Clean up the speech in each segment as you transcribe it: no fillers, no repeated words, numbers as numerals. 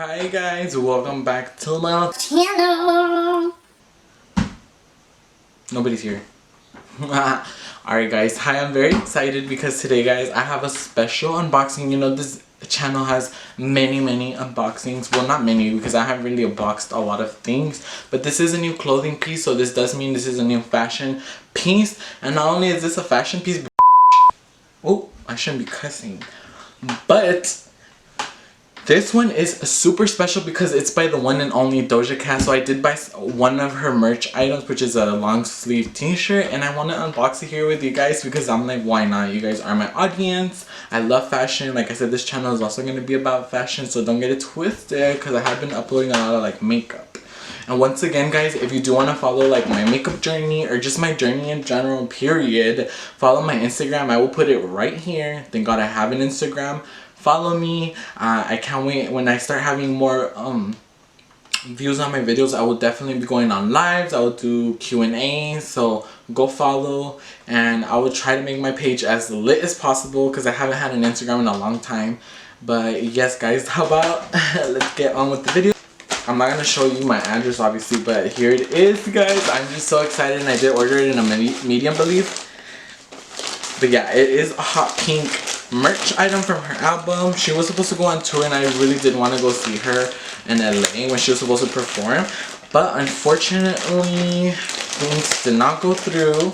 Hi guys, welcome back to my channel. Nobody's here. Alright guys, hi, I'm very excited because today guys I have a special unboxing. You know, this channel has many unboxings. Well, not many because I haven't really unboxed a lot of things, but this is a new clothing piece, so this does mean this is a new fashion piece. And not only is this a fashion piece, oh, I shouldn't be cussing, but this one is super special because it's by the one and only Doja Cat. So I did buy one of her merch items, which is a long sleeve t-shirt, and I want to unbox it here with you guys because I'm like, why not? You guys are my audience. I love fashion. Like I said, this channel is also going to be about fashion, so don't get it twisted because I have been uploading a lot of like makeup. And once again guys, if you do want to follow like my makeup journey or just my journey in general period, follow my Instagram. I will put it right here. Thank God I have an Instagram. Follow me. I can't wait when I start having more views on my videos. I will definitely be going on lives. I will do Q&A, so go follow, and I will try to make my page as lit as possible because I haven't had an Instagram in a long time. But yes guys, how about let's get on with the video. I'm not gonna show you my address obviously, but here it is guys. I'm just so excited, and I did order it in a medium, believe. But yeah, it is a hot pink merch item from her album. She was supposed to go on tour, and I really did want to go see her in LA when she was supposed to perform, but unfortunately things did not go through,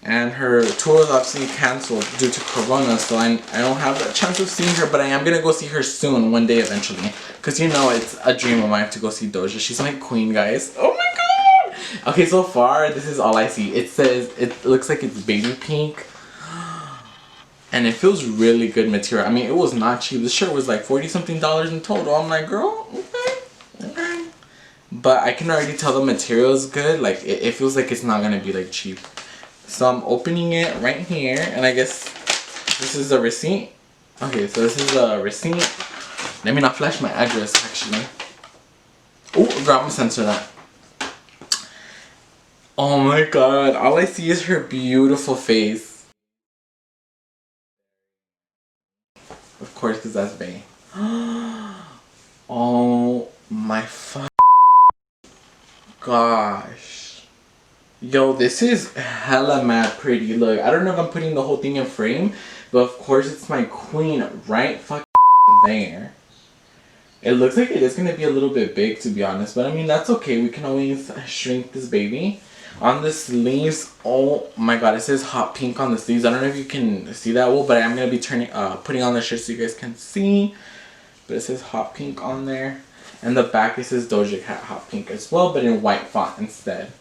and her tour was obviously cancelled due to Corona, so I don't have a chance of seeing her. But I am gonna go see her soon, one day eventually, because you know it's a dream of mine to go see Doja. She's my queen guys. Oh my god. Okay, so far this is all I see. It says, it looks like it's baby pink, and it feels really good material. I mean, it was not cheap. This shirt was like $40 something in total. I'm like, girl, okay. But I can already tell the material is good. Like, it feels like it's not gonna be like cheap. So I'm opening it right here, and I guess this is a receipt. Okay, so this is a receipt. Let me not flash my address, actually. Oh, girl, I'm gonna censor that. Oh my god, all I see is her beautiful face. Of course, because that's Bay. Oh my gosh. Yo, this is hella mad pretty. Look, I don't know if I'm putting the whole thing in frame, but of course it's my queen right fucking there. It looks like it is going to be a little bit big, to be honest, but I mean, that's okay. We can always shrink this baby. On the sleeves, oh my god, it says hot pink on the sleeves. I don't know if you can see that well, but I'm going to be putting on the shirt so you guys can see. But it says hot pink on there. And the back, it says Doja Cat hot pink as well, but in white font instead.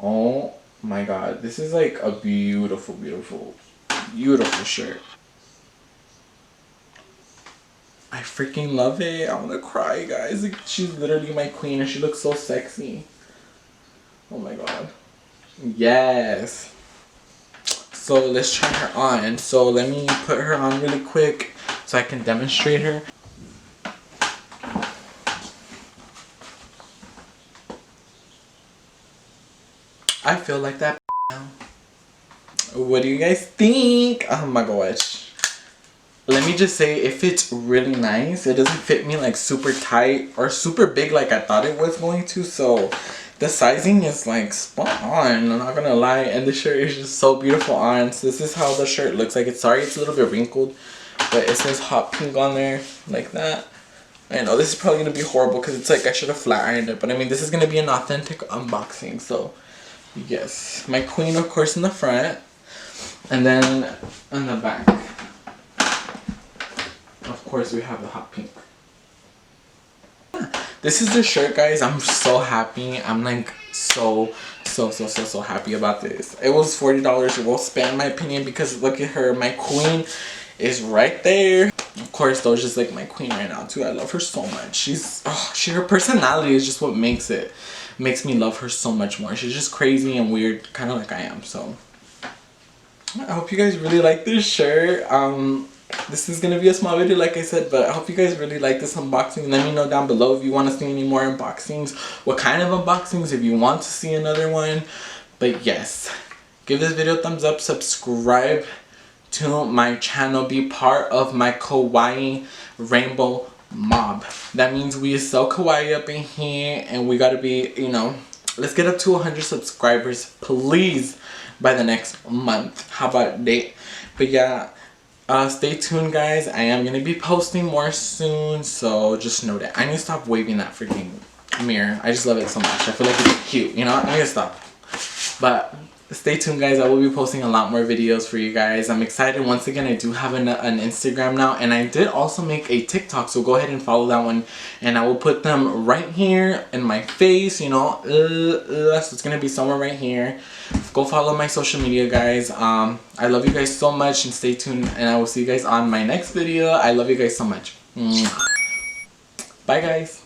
Oh my god, this is like a beautiful shirt. I freaking love it. I want to cry, guys. Like, she's literally my queen, and she looks so sexy. Oh my god. Yes. So let's try her on. So let me put her on really quick so I can demonstrate her. I feel like that now. What do you guys think? Oh my gosh. Let me just say, it fits really nice. It doesn't fit me like super tight or super big like I thought it was going to. So the sizing is like spot on, I'm not gonna lie. And the shirt is just so beautiful on. So this is how the shirt looks like. It's sorry it's a little bit wrinkled, but it says hot pink on there like that. I know this is probably gonna be horrible because it's like I should have flat ironed it, but I mean, this is gonna be an authentic unboxing. So yes, my queen of course in the front, and then on the back of course we have the hot pink. This is the shirt guys. I'm so happy. I'm like so happy about this. It was $40 well spent in my opinion, because look at her, my queen is right there. Of course Doja's like my queen right now too. I love her so much. She's her personality is just what makes me love her so much more. She's just crazy and weird, kind of like I am. So I hope you guys really like this shirt. This is gonna be a small video like I said, but I hope you guys really like this unboxing. Let me know down below if you want to see any more unboxings, what kind of unboxings, if you want to see another one. But yes, give this video a thumbs up, subscribe to my channel, be part of my kawaii rainbow mob. That means we is so kawaii up in here, and we gotta be, you know, let's get up to 100 subscribers, please, by the next month. How about that? But yeah, stay tuned, guys. I am gonna be posting more soon, so just know that. I need to stop waving that freaking mirror. I just love it so much. I feel like it's cute, you know? I need to stop. But stay tuned, guys. I will be posting a lot more videos for you guys. I'm excited. Once again, I do have an Instagram now, and I did also make a TikTok, so go ahead and follow that one, and I will put them right here in my face, you know. So it's gonna be somewhere right here. Go follow my social media, guys. I love you guys so much, and stay tuned, and I will see you guys on my next video. I love you guys so much. Bye, guys.